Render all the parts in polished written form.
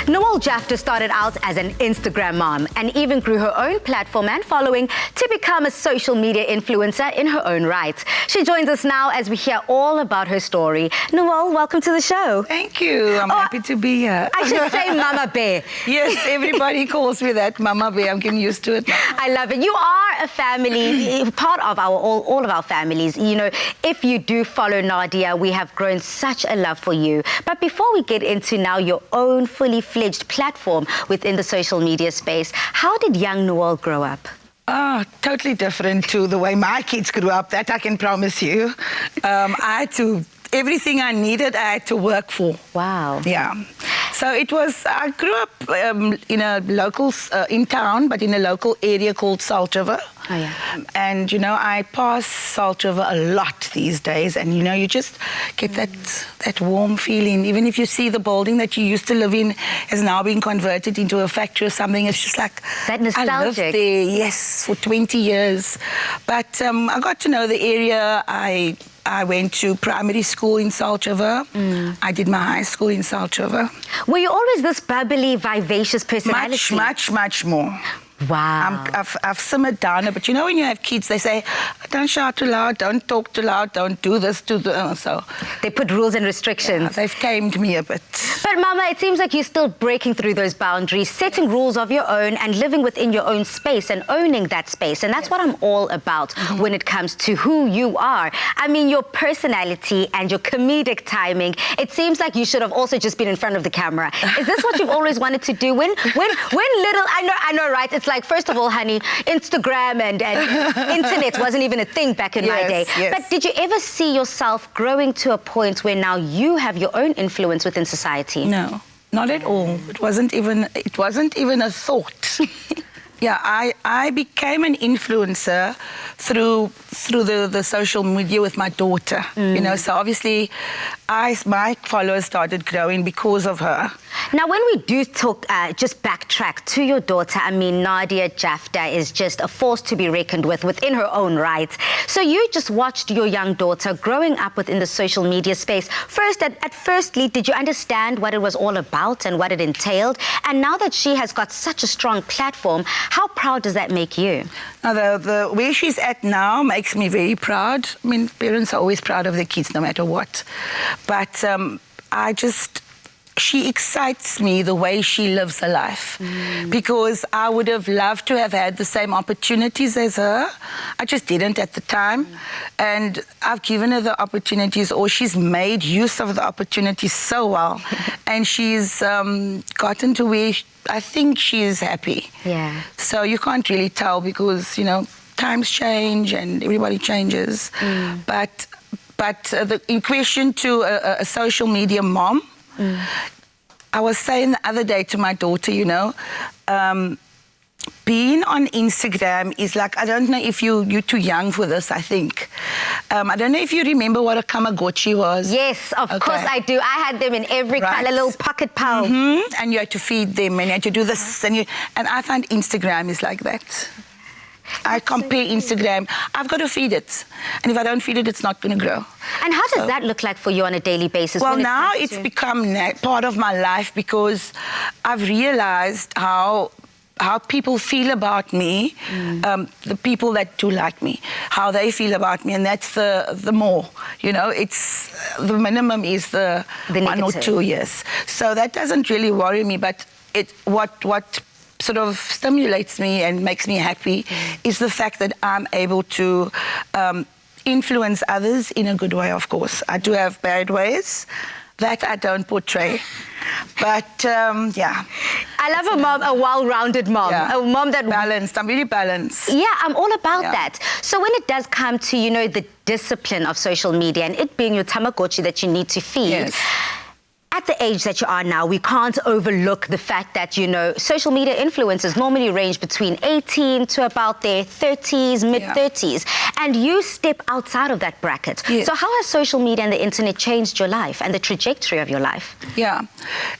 Nawal Jaftha started out as an Instagram mom and even grew her own platform and following to become a social media influencer in her own right. She joins us now as we hear all about her story. Nawal, welcome to the show. Thank you. I'm happy to be here. I should say Mama Bear. Yes, everybody calls me that, Mama Bear. I'm getting used to it now. I love it. You are a family, part of all of our families. You know, if you do follow Nadia, we have grown such a love for you. But before we get into now your own fully fledged platform within the social media space, how did young Nawal grow up? Oh, totally different to the way my kids grew up, that I can promise you. Everything I needed, I had to work for. Wow. Yeah. So I grew up in a local, in town, but in a local area called Salt River. Oh, yeah. And, you know, I pass Salt River a lot these days. And, you know, you just get that warm feeling. Even if you see the building that you used to live in has now been converted into a factory or something, it's just like... That nostalgic. I lived there, yes, for 20 years. But I got to know the area. I went to primary school in Salt River. I did my high school in Salt River. Were you always this bubbly, vivacious personality? Much more. Wow. I've simmered down, but you know when you have kids, they say, don't shout too loud, don't talk too loud, don't do this, so... They put rules and restrictions. Yeah, they've tamed me a bit. But Mama, it seems like you're still breaking through those boundaries, setting rules of your own and living within your own space and owning that space. And that's what I'm all about when it comes to who you are. I mean, your personality and your comedic timing, it seems like you should have also just been in front of the camera. Is this what you've always wanted to do? When little, I know, right? It's like, first of all, honey, Instagram and internet wasn't even a thing back in my day. Yes. But did you ever see yourself growing to a point where now you have your own influence within society? No, not at all. It wasn't even a thought. Yeah, I became an influencer through the social media with my daughter. You know, so obviously my followers started growing because of her. Now, when we do talk, just backtrack to your daughter, I mean, Nadia Jaftha is just a force to be reckoned with within her own right. So you just watched your young daughter growing up within the social media space. Firstly, did you understand what it was all about and what it entailed? And now that she has got such a strong platform, how proud does that make you? Now, the where she's at now makes me very proud. I mean, parents are always proud of their kids no matter what. But she excites me the way she lives her life, because I would have loved to have had the same opportunities as her. I just didn't at the time. And I've given her the opportunities, or she's made use of the opportunities so well. And she's gotten to where I think she is happy. Yeah. So you can't really tell because, you know, times change and everybody changes. But in question to a social media mom, I was saying the other day to my daughter, you know, being on Instagram is like, I don't know if you're too young for this, I think. I don't know if you remember what a Tamagotchi was. Yes, of course I do. I had them in every color, little pocket pals. And you had to feed them and you had to do this. And I find Instagram is like that. I compare Instagram. I've got to feed it. And if I don't feed it, it's not going to grow. And how does that look like for you on a daily basis? Well, now it's become part of my life because I've realized how people feel about me, the people that do like me, how they feel about me, and that's the more, you know, it's the minimum is the 1 or 2 years. So that doesn't really worry me, but what sort of stimulates me and makes me happy is the fact that I'm able to influence others in a good way, of course. I do have bad ways that I don't portray. But, yeah. I love a mom, a well-rounded mom, a mom that... Balanced, I'm really balanced. Yeah, I'm all about that. So when it does come to, you know, the discipline of social media and it being your Tamagotchi that you need to feed, at the age that you are now, we can't overlook the fact that, you know, social media influencers normally range between 18 to about their 30s, mid-30s. And you step outside of that bracket. So how has social media and the internet changed your life and the trajectory of your life? Yeah.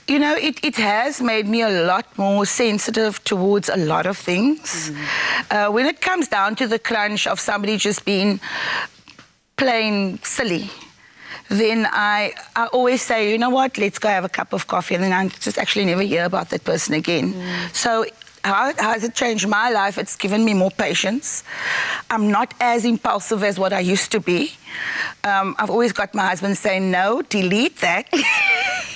You know, it has made me a lot more sensitive towards a lot of things. When it comes down to the crunch of somebody just being plain silly, then I always say, you know what, let's go have a cup of coffee, and then I just actually never hear about that person again. So how has it changed my life? It's given me more patience. I'm not as impulsive as what I used to be. I've always got my husband saying, no, delete that.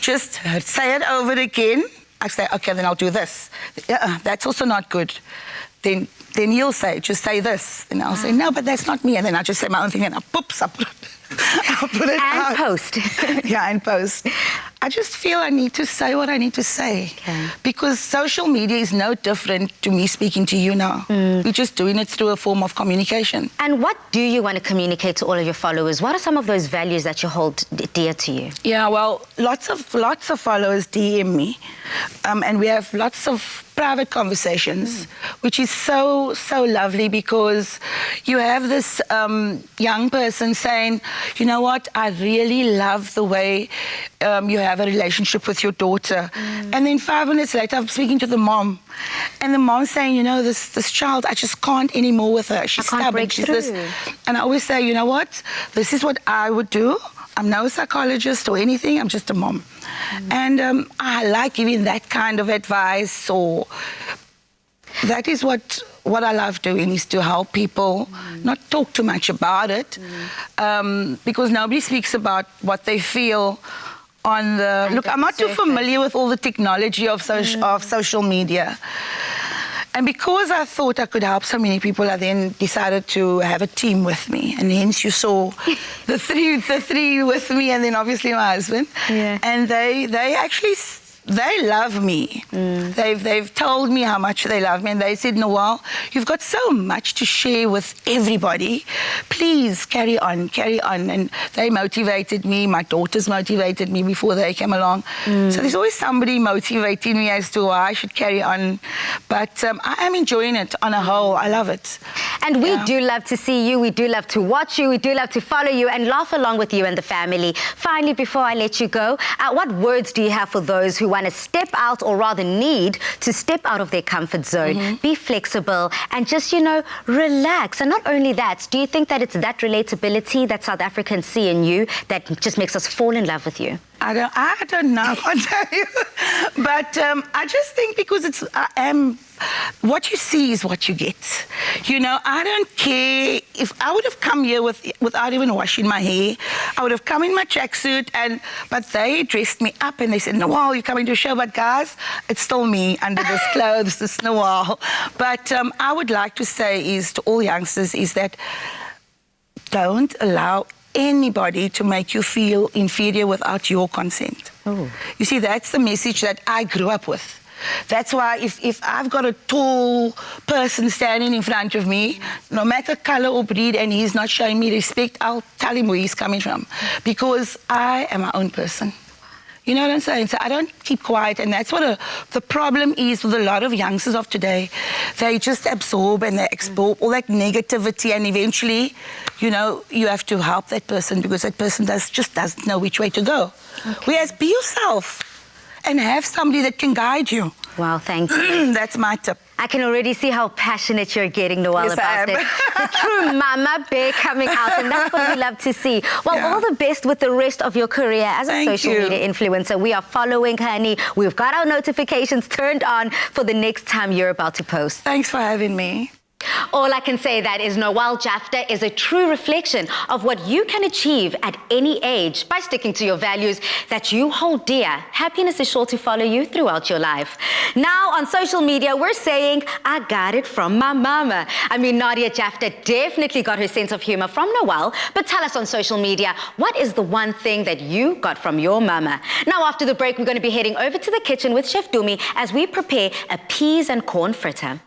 Just say it over again. I say, okay, then I'll do this. That's also not good. Then you'll say, just say this. And I'll say, no, but that's not me. And then I'll just say my own thing, and I'll put it out. And post. Yeah, and post. I just feel I need to say what I need to say. Okay. Because social media is no different to me speaking to you now. We're just doing it through a form of communication. And what do you want to communicate to all of your followers? What are some of those values that you hold dear to you? Yeah, well, lots of followers DM me. And we have lots of private conversations, which is so lovely, because you have this young person saying, you know what, I really love the way you have a relationship with your daughter. And then 5 minutes later, I'm speaking to the mom, and the mom's saying, you know, this child, I just can't anymore with her. She's stubborn. She's this. And I always say, you know what, this is what I would do. I'm no psychologist or anything. I'm just a mom. And I like giving that kind of advice, or that is what I love doing, is to help people, not talk too much about it, because nobody speaks about what they feel on the... Look, I'm not too familiar with all the technology of social media. And because I thought I could help so many people, I then decided to have a team with me. And hence you saw the three with me, and then obviously my husband. Yeah. And they actually... They love me. They've told me how much they love me, and they said, Nawal, you've got so much to share with everybody. Please carry on. And they motivated me. My daughters motivated me before they came along. So there's always somebody motivating me as to why I should carry on. But I am enjoying it on a whole. I love it. And we do love to see you. We do love to watch you. We do love to follow you and laugh along with you and the family. Finally, before I let you go, what words do you have for those who want to step out, or rather need to step out of their comfort zone, be flexible, and just, you know, relax? And not only that, do you think that it's that relatability that South Africans see in you that just makes us fall in love with you? I don't know, I can't tell you. But I just think because what you see is what you get. You know, I don't care if I would have come here without even washing my hair. I would have come in my tracksuit, but they dressed me up and they said, Nawal, you're coming to a show. But guys, it's still me under this clothes, this Nawal. But I would like to say is to all youngsters is that don't allow anybody to make you feel inferior without your consent. You see, that's the message that I grew up with. That's why if I've got a tall person standing in front of me, no matter color or breed, and he's not showing me respect, I'll tell him where he's coming from, because I am my own person. You know what I'm saying? So I don't keep quiet, and that's what the problem is with a lot of youngsters of today. They just absorb and they absorb all that negativity, and eventually, you know, you have to help that person, because that person just doesn't know which way to go. Whereas be yourself and have somebody that can guide you. Wow, thank you. That's my tip. I can already see how passionate you're getting, Nawal, Yes, about it. The true mama bear coming out, and that's what we love to see. Well, all the best with the rest of your career as a social media influencer. We are following, honey. We've got our notifications turned on for the next time you're about to post. Thanks for having me. All I can say that is Nawal Jaftha is a true reflection of what you can achieve at any age by sticking to your values that you hold dear. Happiness is sure to follow you throughout your life. Now on social media, we're saying, I got it from my mama. I mean, Nadia Jaftha definitely got her sense of humor from Nawal, but tell us on social media, what is the one thing that you got from your mama? Now after the break, we're going to be heading over to the kitchen with Chef Dumi as we prepare a peas and corn fritter.